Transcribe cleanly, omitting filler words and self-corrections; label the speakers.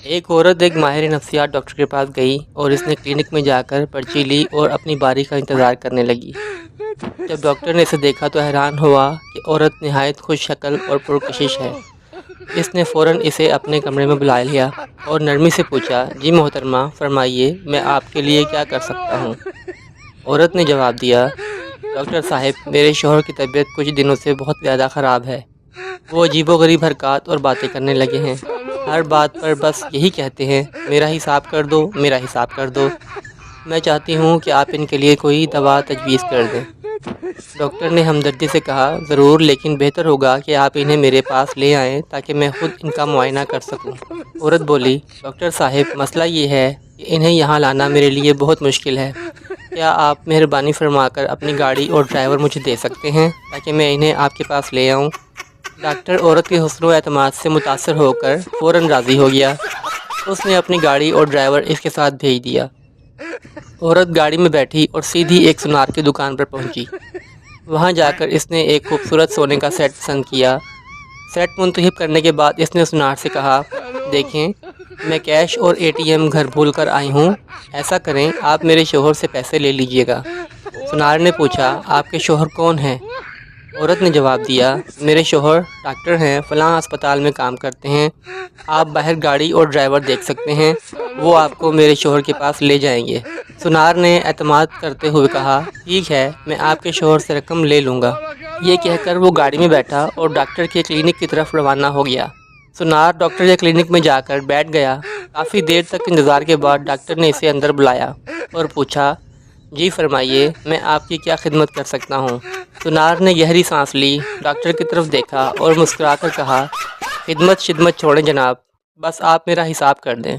Speaker 1: ایک عورت ایک ماہر نفسیات ڈاکٹر کے پاس گئی اور اس نے کلینک میں جا کر پرچی لی اور اپنی باری کا انتظار کرنے لگی۔ جب ڈاکٹر نے اسے دیکھا تو حیران ہوا کہ عورت نہایت خوش شکل اور پرکشش ہے۔ اس نے فوراً اسے اپنے کمرے میں بلا لیا اور نرمی سے پوچھا، جی محترمہ، فرمائیے میں آپ کے لیے کیا کر سکتا ہوں؟ عورت نے جواب دیا، ڈاکٹر صاحب، میرے شوہر کی طبیعت کچھ دنوں سے بہت زیادہ خراب ہے۔ وہ عجیب و غریب حرکات اور باتیں کرنے لگے ہیں۔ ہر بات پر بس یہی کہتے ہیں، میرا حساب کر دو، میرا حساب کر دو۔ میں چاہتی ہوں کہ آپ ان کے لیے کوئی دوا تجویز کر دیں۔ ڈاکٹر نے ہمدردی سے کہا، ضرور، لیکن بہتر ہوگا کہ آپ انہیں میرے پاس لے آئیں تاکہ میں خود ان کا معائنہ کر سکوں۔ عورت بولی، ڈاکٹر صاحب، مسئلہ یہ ہے کہ انہیں یہاں لانا میرے لیے بہت مشکل ہے۔ کیا آپ مہربانی فرما کر اپنی گاڑی اور ڈرائیور مجھے دے سکتے ہیں تاکہ میں انہیں آپ کے پاس لے آؤں؟ ڈاکٹر عورت کے حسن و اعتماد سے متاثر ہو کر فوراً راضی ہو گیا۔ اس نے اپنی گاڑی اور ڈرائیور اس کے ساتھ بھیج دیا۔ عورت گاڑی میں بیٹھی اور سیدھی ایک سونار کی دکان پر پہنچی۔ وہاں جا کر اس نے ایک خوبصورت سونے کا سیٹ پسند کیا۔ سیٹ منتخب کرنے کے بعد اس نے سونار سے کہا، دیکھیں، میں کیش اور اے ٹی ایم گھر بھول کر آئی ہوں، ایسا کریں آپ میرے شوہر سے پیسے لے لیجئے گا۔ سونار نے پوچھا، آپ کے شوہر کون ہیں؟ عورت نے جواب دیا، میرے شوہر ڈاکٹر ہیں، فلاں اسپتال میں کام کرتے ہیں، آپ باہر گاڑی اور ڈرائیور دیکھ سکتے ہیں، وہ آپ کو میرے شوہر کے پاس لے جائیں گے۔ سونار نے اعتماد کرتے ہوئے کہا، ٹھیک ہے، میں آپ کے شوہر سے رقم لے لوں گا۔ یہ کہہ کر وہ گاڑی میں بیٹھا اور ڈاکٹر کے کلینک کی طرف روانہ ہو گیا۔ سونار ڈاکٹر کے کلینک میں جا کر بیٹھ گیا۔ کافی دیر تک انتظار کے بعد ڈاکٹر نے اسے اندر بلایا اور پوچھا، جی فرمائیے، میں آپ کی کیا خدمت کر سکتا ہوں؟ سونار نے گہری سانس لی، ڈاکٹر کی طرف دیکھا اور مسکرا کر کہا، خدمت شدمت چھوڑیں جناب، بس آپ میرا حساب کر دیں۔